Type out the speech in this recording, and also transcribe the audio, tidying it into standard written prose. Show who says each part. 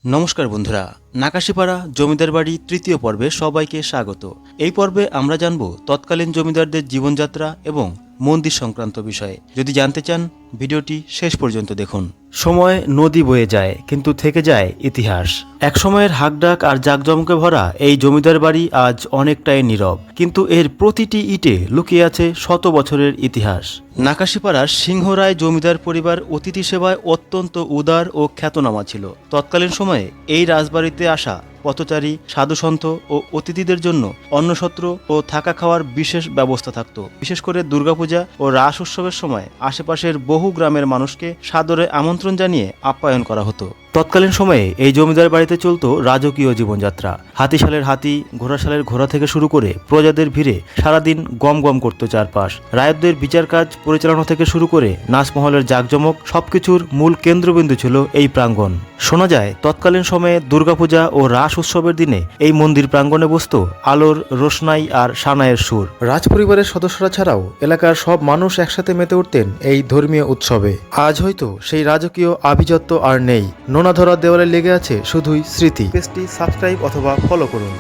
Speaker 1: নমস্কার বন্ধুরা, নাকাশিপাড়া জমিদার বাড়ি তৃতীয় পর্বে সবাইকে স্বাগত। এই পর্বে আমরা জানব তৎকালীন জমিদারদের জীবনযাত্রা এবং মন্দির সংক্রান্ত বিষয়ে। যদি জানতে চান ভিডিওটি শেষ পর্যন্ত দেখুন। সময় নদী বয়ে যায়, কিন্তু থেকে যায় ইতিহাস। এক সময়ের হাকডাক আর জাঁকজমকে ভরা এই জমিদার বাড়ি আজ অনেকটাই নীরব, কিন্তু এর প্রতিটি ইটে লুকিয়ে আছে শত বছরের ইতিহাস। নাকাশিপাড়ার সিংহরায় জমিদার পরিবার অতিথি সেবায় অত্যন্ত উদার ও খ্যাতনামা ছিল। তৎকালীন সময়ে এই রাজবাড়িতে আসা পথচারী, সাধুসন্ত ও অতিথিদের জন্য অন্নসত্র ও থাকা খাওয়ার বিশেষ ব্যবস্থা থাকত। বিশেষ করে দুর্গাপূজা ও রাস উৎসবের সময় আশেপাশের বহু গ্রামের মানুষকে সাদরে আমন্ত্রণ জানিয়ে আপ্যায়ন করা হতো। তৎকালীন সময়ে এই জমিদার বাড়িতে চলত রাজকীয় জীবনযাত্রা। হাতিশালের হাতি, ঘোড়াশালের ঘোড়া থেকে শুরু করে প্রজাদের ভিড়ে সারাদিন গম গম করত চারপাশ। রায়তদের বিচার কাজ পরিচালনা থেকে শুরু করে নাচমহলের জাঁকজমক, সবকিছুর মূল কেন্দ্রবিন্দু ছিল এই প্রাঙ্গণ। শোনা যায় তৎকালীন সময়ে দুর্গাপূজা ও রাস উৎসবের দিনে এই মন্দির প্রাঙ্গণে বসত আলোর রোশনাই আর সানাইয়ের সুর। রাজপরিবারের সদস্যরা ছাড়াও এলাকার সব মানুষ একসাথে মেতে উঠতেন এই ধর্মীয় উৎসবে। আজ হয়তো সেই রাজকীয় আভিজাত্য আর নেই, নোনা ধরা দেওয়ালে লেগে আছে শুধুই স্মৃতি। পেজটি সাবস্ক্রাইব অথবা ফলো করুন।